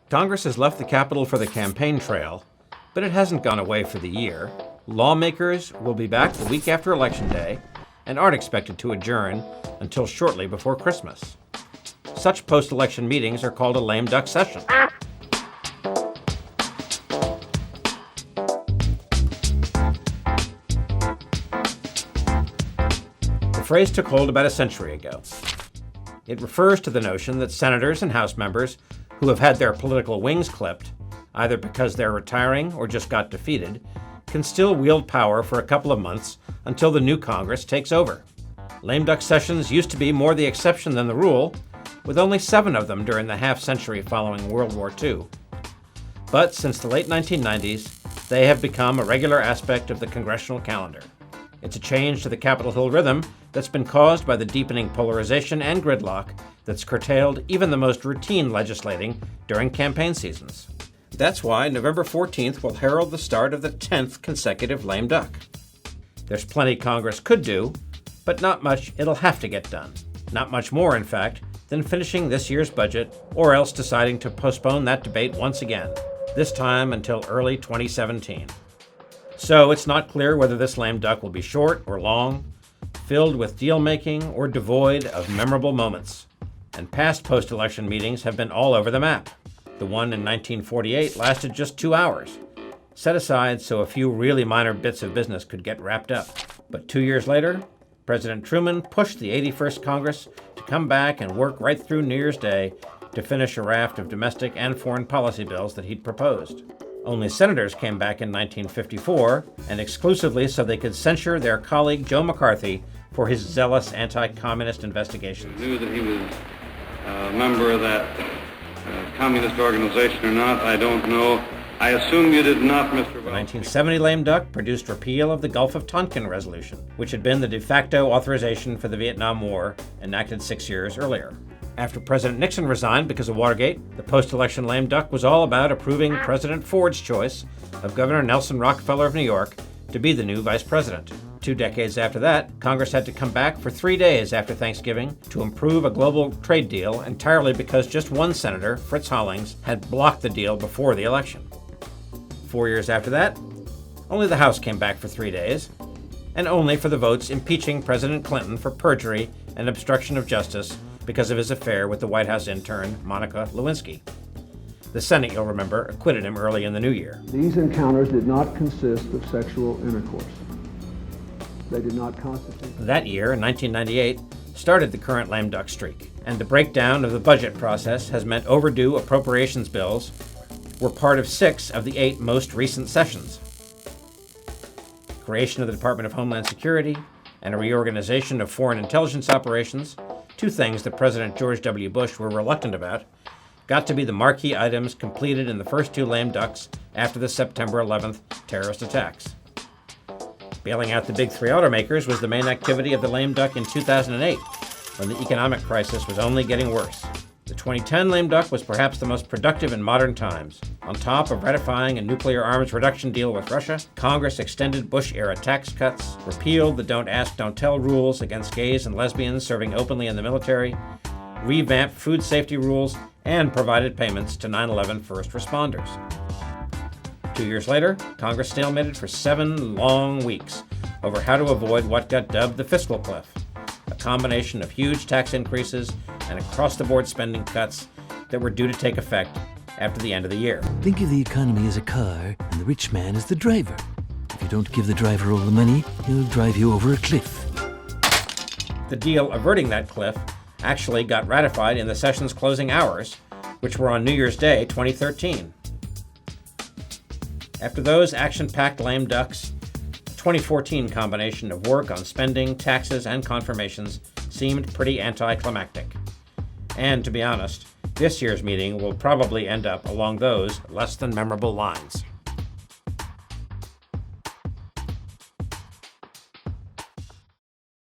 Congress has left the Capitol for the campaign trail, but it hasn't gone away for the year. Lawmakers will be back the week after Election Day and aren't expected to adjourn until shortly before Christmas. Such post-election meetings are called a lame duck session. The phrase took hold about a century ago. It refers to the notion that senators and House members who have had their political wings clipped, either because they're retiring or just got defeated, can still wield power for a couple of months until the new Congress takes over. Lame duck sessions used to be more the exception than the rule, with only 7 of them during the half-century following World War II. But since the late 1990s, they have become a regular aspect of the congressional calendar. It's a change to the Capitol Hill rhythm that's been caused by the deepening polarization and gridlock that's curtailed even the most routine legislating during campaign seasons. That's why November 14th will herald the start of the 10th consecutive lame duck. There's plenty Congress could do, but not much it'll have to get done. Not much more, in fact, than finishing this year's budget or else deciding to postpone that debate once again, this time until early 2017. So it's not clear whether this lame duck will be short or long, filled with deal-making or devoid of memorable moments. And past post-election meetings have been all over the map. The one in 1948 lasted just 2 hours, set aside so a few really minor bits of business could get wrapped up. But 2 years later, President Truman pushed the 81st Congress to come back and work right through New Year's Day to finish a raft of domestic and foreign policy bills that he'd proposed. Only senators came back in 1954, and exclusively so they could censure their colleague Joe McCarthy for his zealous anti-communist investigations. Knew that he was a member of that communist organization or not, I don't know. I assume you did not, Mr. The 1970 lame duck produced repeal of the Gulf of Tonkin Resolution, which had been the de facto authorization for the Vietnam War, enacted 6 years earlier. After President Nixon resigned because of Watergate, the post-election lame duck was all about approving President Ford's choice of Governor Nelson Rockefeller of New York to be the new vice president. 2 decades after that, Congress had to come back for 3 days after Thanksgiving to approve a global trade deal entirely because just one senator, Fritz Hollings, had blocked the deal before the election. 4 years after that, only the House came back for 3 days, and only for the votes impeaching President Clinton for perjury and obstruction of justice because of his affair with the White House intern, Monica Lewinsky. The Senate, you'll remember, acquitted him early in the new year. These encounters did not consist of sexual intercourse. They did not constitute... That year, in 1998, started the current lame duck streak, and the breakdown of the budget process has meant overdue appropriations bills were part of 6 of the 8 most recent sessions. Creation of the Department of Homeland Security and a reorganization of foreign intelligence operations, 2 things that President George W. Bush were reluctant about, got to be the marquee items completed in the first 2 lame ducks after the September 11th terrorist attacks. Bailing out the big 3 automakers was the main activity of the lame duck in 2008, when the economic crisis was only getting worse. The 2010 lame duck was perhaps the most productive in modern times. On top of ratifying a nuclear arms reduction deal with Russia, Congress extended Bush-era tax cuts, repealed the Don't Ask, Don't Tell rules against gays and lesbians serving openly in the military, revamped food safety rules, and provided payments to 9/11 first responders. 2 years later, Congress stalemated for 7 long weeks over how to avoid what got dubbed the fiscal cliff, a combination of huge tax increases and across-the-board spending cuts that were due to take effect after the end of the year. Think of the economy as a car, and the rich man as the driver. If you don't give the driver all the money, he'll drive you over a cliff. The deal averting that cliff actually got ratified in the session's closing hours, which were on New Year's Day 2013. After those action-packed lame ducks, the 2014 combination of work on spending, taxes, and confirmations seemed pretty anticlimactic. And to be honest, this year's meeting will probably end up along those less than memorable lines.